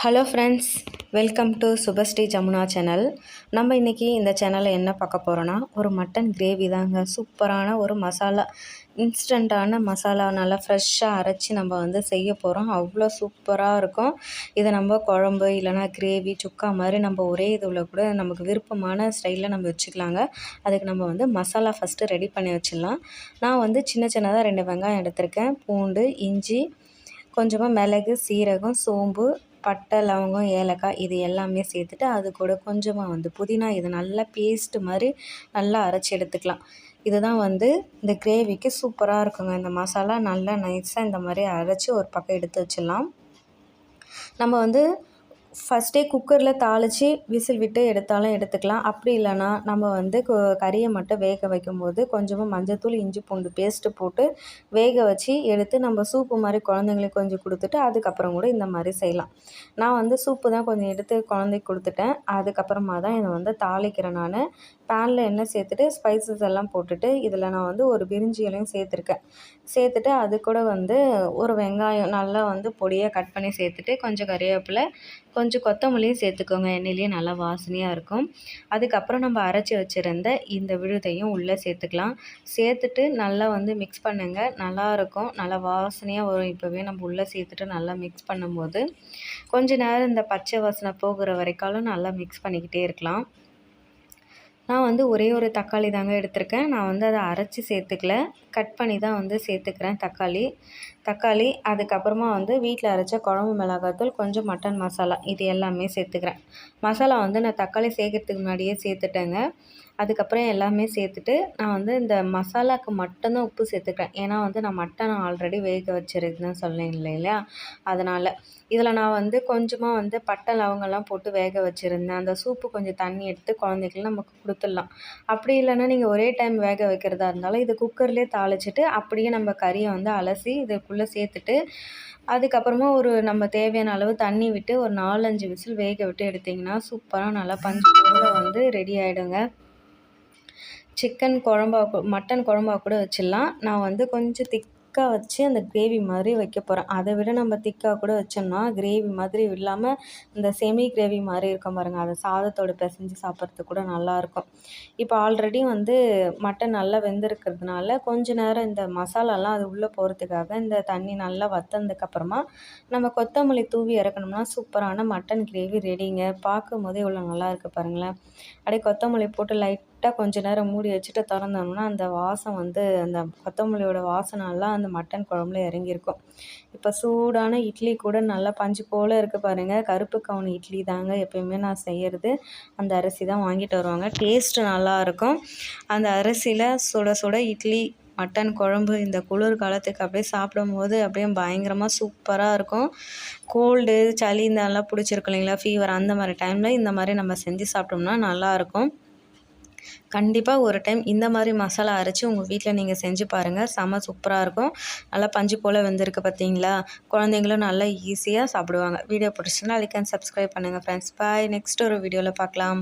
Hello friends, welcome to Subhashree Jamuna channel. நம்ம இன்றைக்கி இந்த சேனலில் என்ன பார்க்க போகிறோன்னா, ஒரு மட்டன் கிரேவி தாங்க. சூப்பரான ஒரு மசாலா, இன்ஸ்டண்ட்டான மசாலா நல்லா ஃப்ரெஷ்ஷாக அரைச்சி நம்ம செய்ய போகிறோம். அவ்வளோ சூப்பராக இருக்கும். இதை நம்ம குழம்பு இல்லைனா கிரேவி, சுக்கா மாதிரி நம்ம ஒரே இதில் கூட நமக்கு விருப்பமான ஸ்டைலில் நம்ம வச்சுக்கலாங்க. அதுக்கு நம்ம மசாலா ஃபஸ்ட்டு ரெடி பண்ணி வச்சிடலாம். நான் சின்ன சின்னதாக 2 வெங்காயம் எடுத்திருக்கேன். பூண்டு, இஞ்சி, கொஞ்சமாக மிளகு, சீரகம், சோம்பு, பட்டை, லவங்கம், ஏலக்காய் இது எல்லாமே சேர்த்துட்டு அது கூட கொஞ்சமாக புதினா, இது நல்லா பேஸ்ட்டு மாதிரி நல்லா அரைச்சி எடுத்துக்கலாம். இதுதான் இந்த கிரேவிக்கு சூப்பராக இருக்குங்க. இந்த மசாலா நல்லா நைஸாக இந்த மாதிரி அரைச்சி ஒரு பக்கம் எடுத்து வச்சிடலாம். நம்ம ஃபஸ்ட்டே குக்கரில் தாளித்து விசில் விட்டு எடுத்தாலும் எடுத்துக்கலாம். அப்படி இல்லைனா நம்ம கறியை மட்டும் வேக வைக்கும்போது கொஞ்சமாக மஞ்சள்தூள், இஞ்சி பூண்டு பேஸ்ட்டு போட்டு வேக வச்சு எடுத்து நம்ம சூப்பு மாதிரி குழந்தைங்களுக்கு கொஞ்சம் கொடுத்துட்டு அதுக்கப்புறம் கூட இந்த மாதிரி செய்யலாம். நான் சூப்பு தான் கொஞ்சம் எடுத்து குழந்தைக்கு கொடுத்துட்டேன். அதுக்கப்புறமா தான் இதை தாளிக்கிறேன். நான் பேனில் எண்ணெய் சேர்த்துட்டு ஸ்பைசஸ் எல்லாம் போட்டுட்டு இதில் நான் ஒரு பிரிஞ்சி இலையும் சேர்த்துருக்கேன். சேர்த்துட்டு அது கூட ஒரு வெங்காயம் நல்லா பொடியாக கட் பண்ணி சேர்த்துட்டு கொஞ்சம் கறிவேப்பிலை, கொஞ்சம் கொத்தமல்லியும் சேர்த்துக்கோங்க. எண்ணெயிலேயே நல்லா வாசனையாக இருக்கும். அதுக்கப்புறம் நம்ம அரைச்சி வச்சுருந்த இந்த விழுதையும் உள்ளே சேர்த்துக்கலாம். சேர்த்துட்டு நல்லா மிக்ஸ் பண்ணுங்க. நல்லாயிருக்கும், நல்லா வாசனையாக வரும். இப்போவே நம்ம உள்ளே சேர்த்துட்டு நல்லா மிக்ஸ் பண்ணும்போது கொஞ்ச நேரம் இந்த பச்சை வாசனை போகிற வரைக்காலும் நல்லா மிக்ஸ் பண்ணிக்கிட்டே இருக்கலாம். நான் ஒரே ஒரு தக்காளி தாங்க எடுத்திருக்கேன். நான் அதை அரைச்சி சேர்த்துக்கல, கட் பண்ணி தான் சேர்த்துக்கிறேன் தக்காளி. அதுக்கப்புறமா வீட்டில் அரைச்ச குழம்பு மிளகாத்தூள், கொஞ்சம் மட்டன் மசாலா இது எல்லாமே சேர்த்துக்கிறேன். மசாலா நான் தக்காளி சேர்க்கறதுக்கு முன்னாடியே சேர்த்துட்டேங்க. அதுக்கப்புறம் எல்லாமே சேர்த்துட்டு நான் இந்த மசாலாவுக்கு மட்டும்தான் உப்பு சேர்த்துக்கிறேன். ஏன்னா நான் மட்டன் ஆல்ரெடி வேக வச்சுருக்குன்னு சொன்னேன் இல்லையா, அதனால். இதில் நான் கொஞ்சமாக பட்டை, லவங்கெல்லாம் போட்டு வேக வச்சுருந்தேன். அந்த சூப்பு கொஞ்சம் தண்ணி எடுத்து குழந்தைக்கெல்லாம் நமக்கு கொடுத்துடலாம். அப்படி இல்லைன்னா நீங்கள் ஒரே டைம் வேக வைக்கிறதா இருந்தாலும் இது குக்கர்லேயே தாளிச்சிட்டு அப்படியே நம்ம கறியை அலசி இதுக்குள்ளே சேர்த்துட்டு அதுக்கப்புறமா நம்ம தேவையான அளவு தண்ணி விட்டு ஒரு 4-5 விசில் வேக விட்டு எடுத்திங்கன்னா சூப்பராக நல்லா பஞ்சு போல் ரெடி ஆகிடுங்க. மட்டன் குழம்பா கூட வச்சிடலாம். நான் கொஞ்சம் திக்காக வச்சு அந்த கிரேவி மாதிரி வைக்க போகிறேன். அதை விட நம்ம திக்காக கூட வச்சோம்னா கிரேவி மாதிரி இல்லாமல் இந்த செமி கிரேவி மாதிரி இருக்கும் பாருங்கள், அதை சாதத்தோடு பிசைஞ்சு சாப்பிட்றதுக்கு கூட நல்லாயிருக்கும். இப்போ ஆல்ரெடி மட்டன் நல்லா வெந்திருக்கிறதுனால கொஞ்ச நேரம் இந்த மசாலாலாம் அது உள்ளே போகிறதுக்காக இந்த தண்ணி நல்லா வற்றதுக்கப்புறமா நம்ம கொத்தமல்லி தூவி இறக்கணும்னா சூப்பரான மட்டன் கிரேவி ரெடிங்க. பார்க்கும் போதே இவ்வளோ நல்லா இருக்குது பாருங்களேன். அப்படியே கொத்தமல்லி போட்டு லைட்டாக கொஞ்ச நேரம் மூடி வச்சுட்டு திறந்தோம்னா அந்த வாசம் அந்த கொத்தமல்லியோட வாசனைலாம் அந்த மட்டன் குழம்புல இறங்கியிருக்கும். இப்போ சூடான இட்லி கூட நல்லா பஞ்சு போல் இருக்குது பாருங்கள். கருப்பு கவுனி இட்லி தாங்க எப்பயுமே நான் செய்கிறது. அந்த அரிசி தான் வாங்கிட்டு வருவாங்க. டேஸ்ட்டு நல்லாயிருக்கும். அந்த அரிசியில் சுட சுட இட்லி, மட்டன் குழம்பு இந்த குளிர் காலத்துக்கு அப்படியே சாப்பிடும்போது அப்படியே பயங்கரமாக சூப்பராக இருக்கும். கோல்டு, சளி இதெல்லாம் பிடிச்சிருக்கு இல்லைங்களா, ஃபீவர், அந்த மாதிரி டைமில் இந்த மாதிரி நம்ம செஞ்சு சாப்பிட்டோம்னா நல்லாயிருக்கும். கண்டிப்பாக ஒரு டைம் இந்த மாதிரி மசாலா அரைச்சி உங்கள் வீட்டில் நீங்கள் செஞ்சு பாருங்கள். செம சூப்பராக இருக்கும். நல்லா பஞ்சு போல் வெந்திருக்கு பார்த்தீங்களா. குழந்தைங்களும் நல்லா ஈஸியாக சாப்பிடுவாங்க. வீடியோ பிடிச்சிருந்தா லைக் அண்ட் சப்ஸ்கிரைப் பண்ணுங்கள் ஃப்ரெண்ட்ஸ். பாய். நெக்ஸ்ட் ஒரு வீடியோவில் பார்க்கலாம்.